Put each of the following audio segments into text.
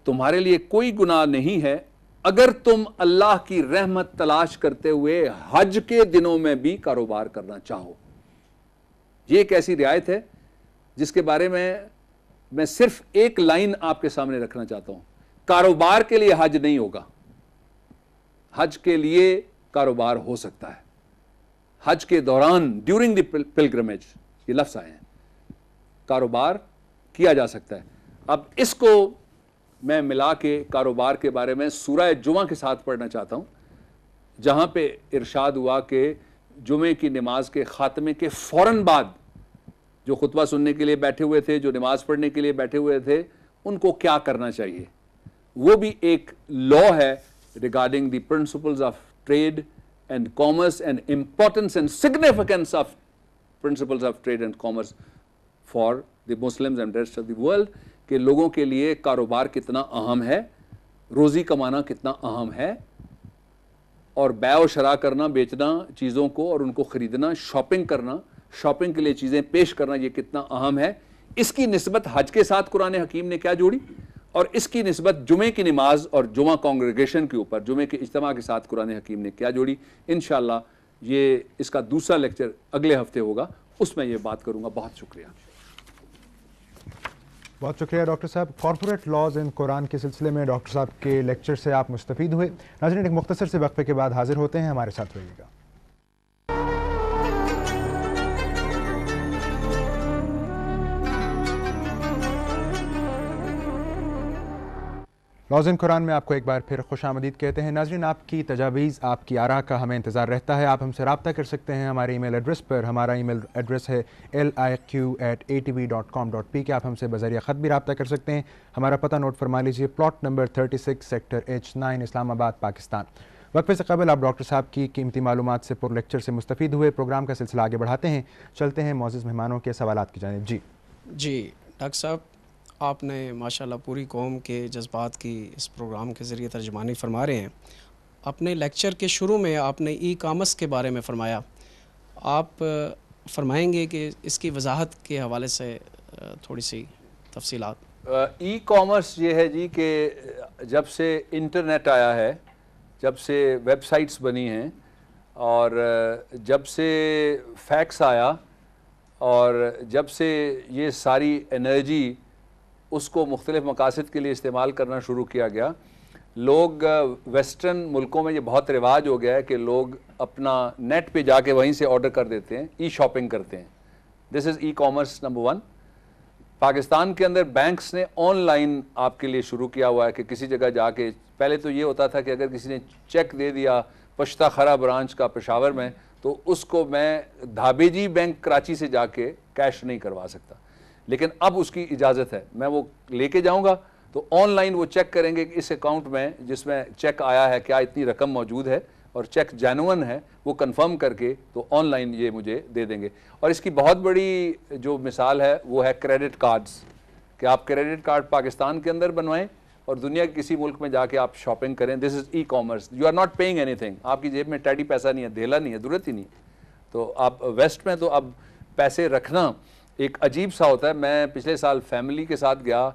تمہارے لیے کوئی گناہ نہیں ہے اگر تم اللہ کی رحمت تلاش کرتے ہوئے حج کے دنوں میں بھی کاروبار کرنا چاہو. یہ ایک ایسی رعایت ہے جس کے بارے میں صرف ایک لائن آپ کے سامنے رکھنا چاہتا ہوں. کاروبار کے لیے حج نہیں ہوگا, حج کے لیے کاروبار ہو سکتا ہے. حج کے دوران ڈیورنگ دی پلگرمیج یہ لفظ آئے ہیں, کاروبار کیا جا سکتا ہے. اب اس کو میں ملا کے کاروبار کے بارے میں سورہ جمعہ کے ساتھ پڑھنا چاہتا ہوں, جہاں پہ ارشاد ہوا کہ جمعے کی نماز کے خاتمے کے فوراً بعد جو خطبہ سننے کے لیے بیٹھے ہوئے تھے, جو نماز پڑھنے کے لیے بیٹھے ہوئے تھے, ان کو کیا کرنا چاہیے. وہ بھی ایک لا ہے regarding the principles of trade and commerce and importance and significance of principles of trade and commerce for the Muslims and rest of the world, کہ لوگوں کے لیے کاروبار کتنا اہم ہے, روزی کمانا کتنا اہم ہے, اور بیع و شراء کرنا, بیچنا چیزوں کو اور ان کو خریدنا, شاپنگ کرنا, شاپنگ کے لیے چیزیں پیش کرنا, یہ کتنا اہم ہے. اس کی نسبت حج کے ساتھ قرآن حکیم نے کیا جوڑی, اور اس کی نسبت جمعے کی نماز اور جمعہ کانگریگیشن کے اوپر جمعے کے اجتماع کے ساتھ قرآن حکیم نے کیا جوڑی. انشاءاللہ یہ اس کا دوسرا لیکچر اگلے ہفتے ہوگا, اس میں یہ بات کروں گا. بہت شکریہ. بہت شکریہ ڈاکٹر صاحب. کارپوریٹ لاز ان قرآن کے سلسلے میں ڈاکٹر صاحب کے لیکچر سے آپ مستفید ہوئے. ناظرین ایک مختصر سے وقفے کے بعد حاضر ہوتے ہیں, ہمارے ساتھ رہیے گا. لاز ان قرآن میں آپ کو ایک بار پھر خوش آمدید کہتے ہیں. ناظرین آپ کی تجاویز, آپ کی آراء کا ہمیں انتظار رہتا ہے. آپ ہم سے رابطہ کر سکتے ہیں ہمارے ای میل ایڈریس پر. ہمارا ای میل ایڈریس ہے liq@atv.com.pk. آپ ہم سے بذریعہ خط بھی رابطہ کر سکتے ہیں. ہمارا پتہ نوٹ فرما لیجیے, پلاٹ نمبر 36 سیکٹر H9 اسلام آباد پاکستان. وقفے سے قبل آپ ڈاکٹر صاحب کی قیمتی معلومات سے پر لیکچر سے مستفید ہوئے. پروگرام کا سلسلہ آگے بڑھاتے ہیں, چلتے ہیں معزز مہمانوں کے سوالات کی جانب. جی ڈاکٹر صاحب, آپ نے ماشاءاللہ پوری قوم کے جذبات کی اس پروگرام کے ذریعے ترجمانی فرما رہے ہیں. اپنے لیکچر کے شروع میں آپ نے ای کامرس کے بارے میں فرمایا. آپ فرمائیں گے کہ اس کی وضاحت کے حوالے سے تھوڑی سی تفصیلات. ای کامرس یہ ہے جی کہ جب سے انٹرنیٹ آیا ہے, جب سے ویب سائٹس بنی ہیں, اور جب سے فیکس آیا, اور جب سے یہ ساری انرجی اس کو مختلف مقاصد کے لیے استعمال کرنا شروع کیا گیا, لوگ ویسٹرن ملکوں میں یہ بہت رواج ہو گیا ہے کہ لوگ اپنا نیٹ پہ جا کے وہیں سے آرڈر کر دیتے ہیں, ای شاپنگ کرتے ہیں. دس is e commerce number 1. Pakistan کے اندر بینکس نے آن لائن آپ کے لیے شروع کیا ہوا ہے کہ کسی جگہ جا کے, پہلے تو یہ ہوتا تھا کہ اگر کسی نے چیک دے دیا پشتہ خرا برانچ کا پشاور میں, تو اس کو میں دھابیجی بینک کراچی سے جا کے کیش نہیں کروا سکتا. لیکن اب اس کی اجازت ہے, میں وہ لے کے جاؤں گا تو آن لائن وہ چیک کریں گے کہ اس اکاؤنٹ میں جس میں چیک آیا ہے کیا اتنی رقم موجود ہے, اور چیک جینوئن ہے, وہ کنفرم کر کے تو آن لائن یہ مجھے دے دیں گے. اور اس کی بہت بڑی جو مثال ہے وہ ہے کریڈٹ کارڈز, کہ آپ کریڈٹ کارڈ پاکستان کے اندر بنوائیں اور دنیا کے کسی ملک میں جا کے آپ شاپنگ کریں. This is e commerce. You are not paying anything. آپ کی جیب میں ٹیڈی پیسہ نہیں ہے, دھیلا نہیں ہے, ضرورت ہی نہیں. تو آپ ویسٹ میں تو اب پیسے رکھنا ایک عجیب سا ہوتا ہے. میں پچھلے سال فیملی کے ساتھ گیا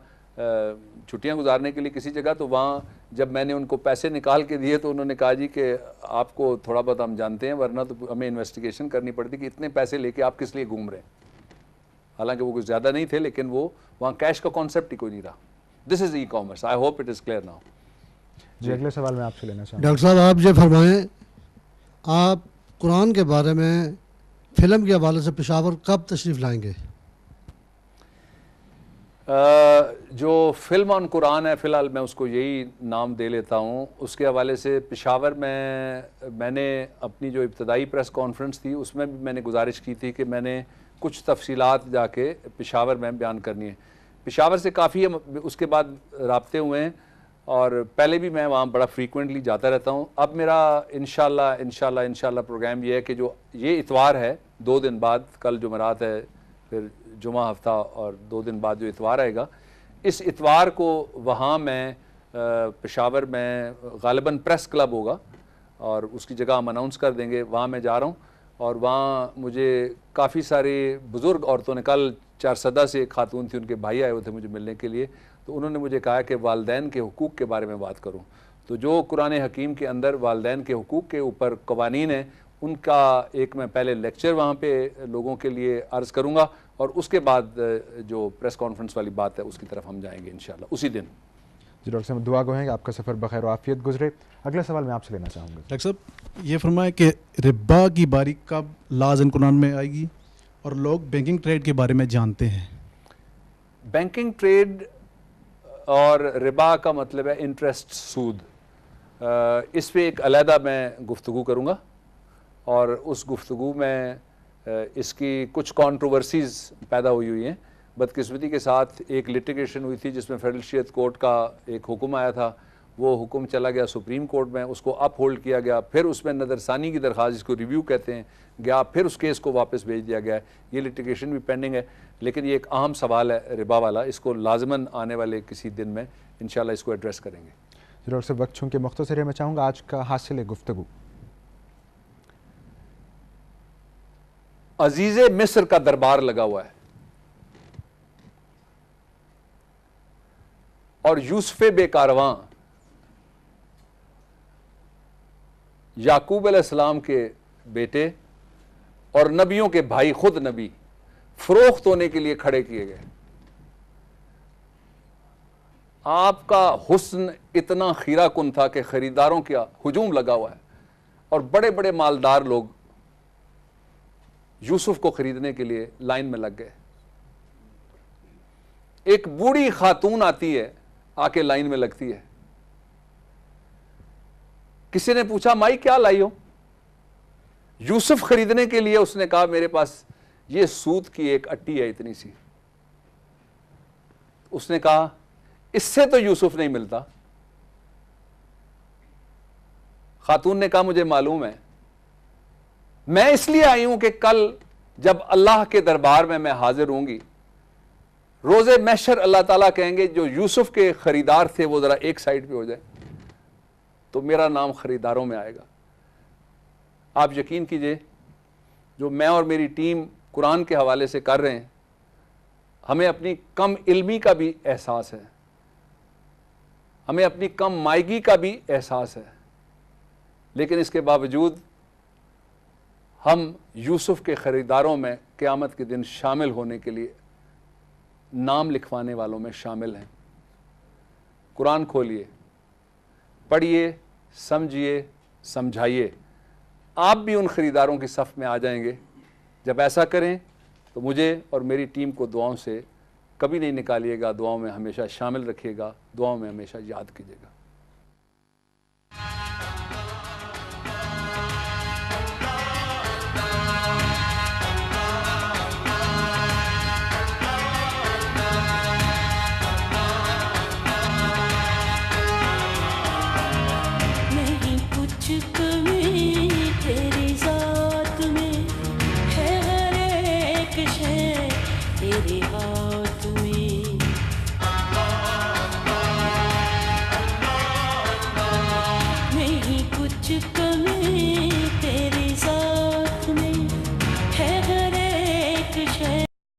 چھٹیاں گزارنے کے لیے کسی جگہ, تو وہاں جب میں نے ان کو پیسے نکال کے دیے تو انہوں نے کہا جی کہ آپ کو تھوڑا بہت ہم جانتے ہیں, ورنہ تو ہمیں انویسٹیگیشن کرنی پڑتی کہ اتنے پیسے لے کے آپ کس لیے گھوم رہے ہیں. حالانکہ وہ کچھ زیادہ نہیں تھے, لیکن وہ وہاں کیش کا کانسیپٹ ہی کوئی نہیں رہا. This is e commerce. I hope it is clear now. جی اگلے سوال میں آپ سے لینا چاہوں گا. ڈاکٹر صاحب آپ یہ فرمائیں, آپ قرآن کے بارے میں فلم کے حوالے سے پشاور کب تشریف لائیں گے؟ جو فلم آن قرآن ہے, فی الحال میں اس کو یہی نام دے لیتا ہوں. اس کے حوالے سے پشاور میں نے اپنی جو ابتدائی پریس کانفرنس تھی اس میں بھی میں نے گزارش کی تھی کہ میں نے کچھ تفصیلات جا کے پشاور میں بیان کرنی ہے. پشاور سے کافی اس کے بعد رابطے ہوئے ہیں, اور پہلے بھی میں وہاں بڑا فریکوینٹلی جاتا رہتا ہوں. اب میرا انشاءاللہ پروگرام یہ ہے کہ جو یہ اتوار ہے 2 دن بعد, کل جمعرات ہے, پھر جمعہ ہفتہ, اور 2 دن بعد جو اتوار آئے گا, اس اتوار کو وہاں میں پشاور میں غالباً پریس کلب ہوگا, اور اس کی جگہ ہم اناؤنس کر دیں گے. وہاں میں جا رہا ہوں, اور وہاں مجھے کافی ساری بزرگ عورتوں نے, کل چارسدہ سے ایک خاتون تھی, ان کے بھائی آئے ہوئے تھے مجھے ملنے کے لیے, تو انہوں نے مجھے کہا کہ والدین کے حقوق کے بارے میں بات کروں. تو جو قرآن حکیم کے اندر والدین کے حقوق کے اوپر قوانین ہیں ان کا ایک میں پہلے لیکچر وہاں پہ لوگوں کے لیے عرض کروں گا, اور اس کے بعد جو پریس کانفرنس والی بات ہے اس کی طرف ہم جائیں گے انشاءاللہ اسی دن. جی ڈاکٹر صاحب دعا گو ہیں کہ آپ کا سفر بخیر و عافیت گزرے. اگلا سوال میں آپ سے لینا چاہوں گا. ڈاکٹر صاحب یہ فرمائے کہ ربا کی باری کب لازم قرآن میں آئے گی, اور لوگ بینکنگ ٹریڈ کے بارے میں جانتے ہیں. بینکنگ ٹریڈ اور ربا کا مطلب ہے انٹرسٹ, سود. اس پہ ایک علیحدہ میں گفتگو کروں گا, اور اس گفتگو میں اس کی کچھ کانٹروورسیز پیدا ہوئی ہیں. بدقسمتی کے ساتھ ایک لٹیگیشن ہوئی تھی جس میں فیڈرل شریعت کورٹ کا ایک حکم آیا تھا, وہ حکم چلا گیا سپریم کورٹ میں, اس کو اپ ہولڈ کیا گیا, پھر اس میں نظر ثانی کی درخواست جس کو ریویو کہتے ہیں گیا, پھر اس کیس کو واپس بھیج دیا گیا ہے. یہ لٹیگیشن بھی پینڈنگ ہے, لیکن یہ ایک اہم سوال ہے ربا والا, اس کو لازماً آنے والے کسی دن میں انشاءاللہ اس کو ایڈریس کریں گے. ڈاکٹر صاحب وقت چونکہ مختصر ہے, میں چاہوں گا آج کا حاصل گفتگو. عزیز مصر کا دربار لگا ہوا ہے, اور یوسف بے کارواں یعقوب علیہ السلام کے بیٹے اور نبیوں کے بھائی, خود نبی, فروخت ہونے کے لیے کھڑے کیے گئے. آپ کا حسن اتنا خیرہ کن تھا کہ خریداروں کا ہجوم لگا ہوا ہے, اور بڑے بڑے مالدار لوگ یوسف کو خریدنے کے لیے لائن میں لگ گئے. ایک بوڑھی خاتون آتی ہے, آ کے لائن میں لگتی ہے. کسی نے پوچھا مائی کیا لائی ہو؟ یوسف خریدنے کے لیے. اس نے کہا میرے پاس یہ سوت کی ایک اٹی ہے اتنی سی. اس نے کہا اس سے تو یوسف نہیں ملتا. خاتون نے کہا مجھے معلوم ہے, میں اس لیے آئی ہوں کہ کل جب اللہ کے دربار میں حاضر ہوں گی, روز محشر اللہ تعالیٰ کہیں گے جو یوسف کے خریدار تھے وہ ذرا ایک سائڈ پہ ہو جائے, تو میرا نام خریداروں میں آئے گا. آپ یقین کیجئے جو میں اور میری ٹیم قرآن کے حوالے سے کر رہے ہیں, ہمیں اپنی کم علمی کا بھی احساس ہے, ہمیں اپنی کم مائیگی کا بھی احساس ہے, لیکن اس کے باوجود ہم یوسف کے خریداروں میں قیامت کے دن شامل ہونے کے لیے نام لکھوانے والوں میں شامل ہیں. قرآن کھولیے, پڑھیے, سمجھیے, سمجھائیے. آپ بھی ان خریداروں کی صف میں آ جائیں گے. جب ایسا کریں تو مجھے اور میری ٹیم کو دعاؤں سے کبھی نہیں نکالیے گا, دعاؤں میں ہمیشہ شامل رکھیے گا, دعاؤں میں ہمیشہ یاد کیجیے گا.